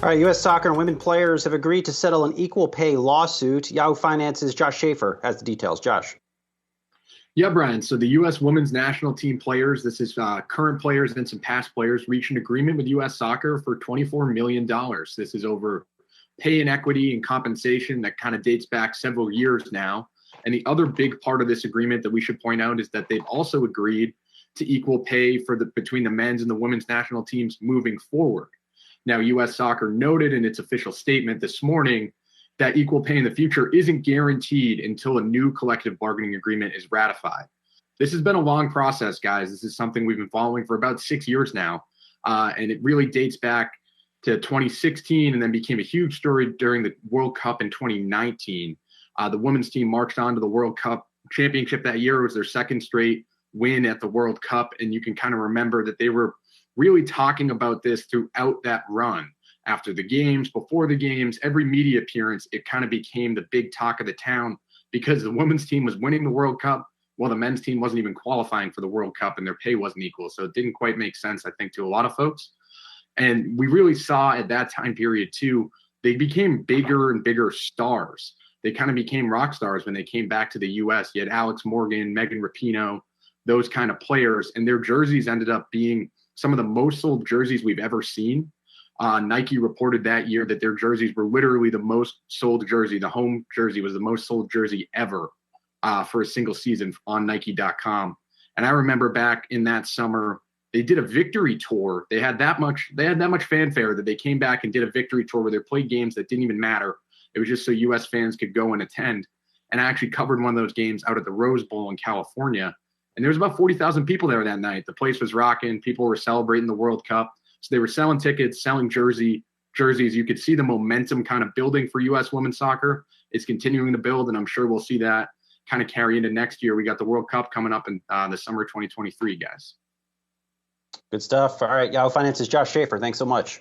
All right, U.S. soccer and women players have agreed to settle an equal pay lawsuit. Yahoo Finance's Josh Schaefer has the details. Josh. Yeah, Brian. So the U.S. women's national team players, this is current players and some past players, reached an agreement with U.S. Soccer for $24 million. This is over pay inequity and compensation that kind of dates back several years now. And the other big part of this agreement that we should point out is that they've also agreed to equal pay between the men's and the women's national teams moving forward. Now, U.S. Soccer noted in its official statement this morning that equal pay in the future isn't guaranteed until a new collective bargaining agreement is ratified. This has been a long process, guys. This is something we've been following for about 6 years now, and it really dates back to 2016 and then became a huge story during the World Cup in 2019. The women's team marched on to the World Cup championship that year. It was their second straight win at the World Cup, and you can kind of remember that they were really talking about this throughout that run. After the games, before the games, every media appearance, it kind of became the big talk of the town because the women's team was winning the World Cup while the men's team wasn't even qualifying for the World Cup and their pay wasn't equal. So it didn't quite make sense, I think, to a lot of folks. And we really saw at that time period, too, they became bigger and bigger stars. They kind of became rock stars when they came back to the U.S. You had Alex Morgan, Megan Rapinoe, those kind of players, and their jerseys ended up being some of the most sold jerseys we've ever seen. Nike reported that year that their jerseys were literally the most sold jersey. The home jersey was the most sold jersey ever for a single season on Nike.com. And I remember back in that summer, they did a victory tour. They had that much fanfare that they came back and did a victory tour where they played games that didn't even matter. It was just so U.S. fans could go and attend. And I actually covered one of those games out at the Rose Bowl in California. And there was about 40,000 people there that night. The place was rocking. People were celebrating the World Cup. So they were selling tickets, selling jerseys. You could see the momentum kind of building for U.S. women's soccer. It's continuing to build, and I'm sure we'll see that kind of carry into next year. We got the World Cup coming up in the summer of 2023, guys. Good stuff. All right, Yahoo Finance's Josh Schaefer. Thanks so much.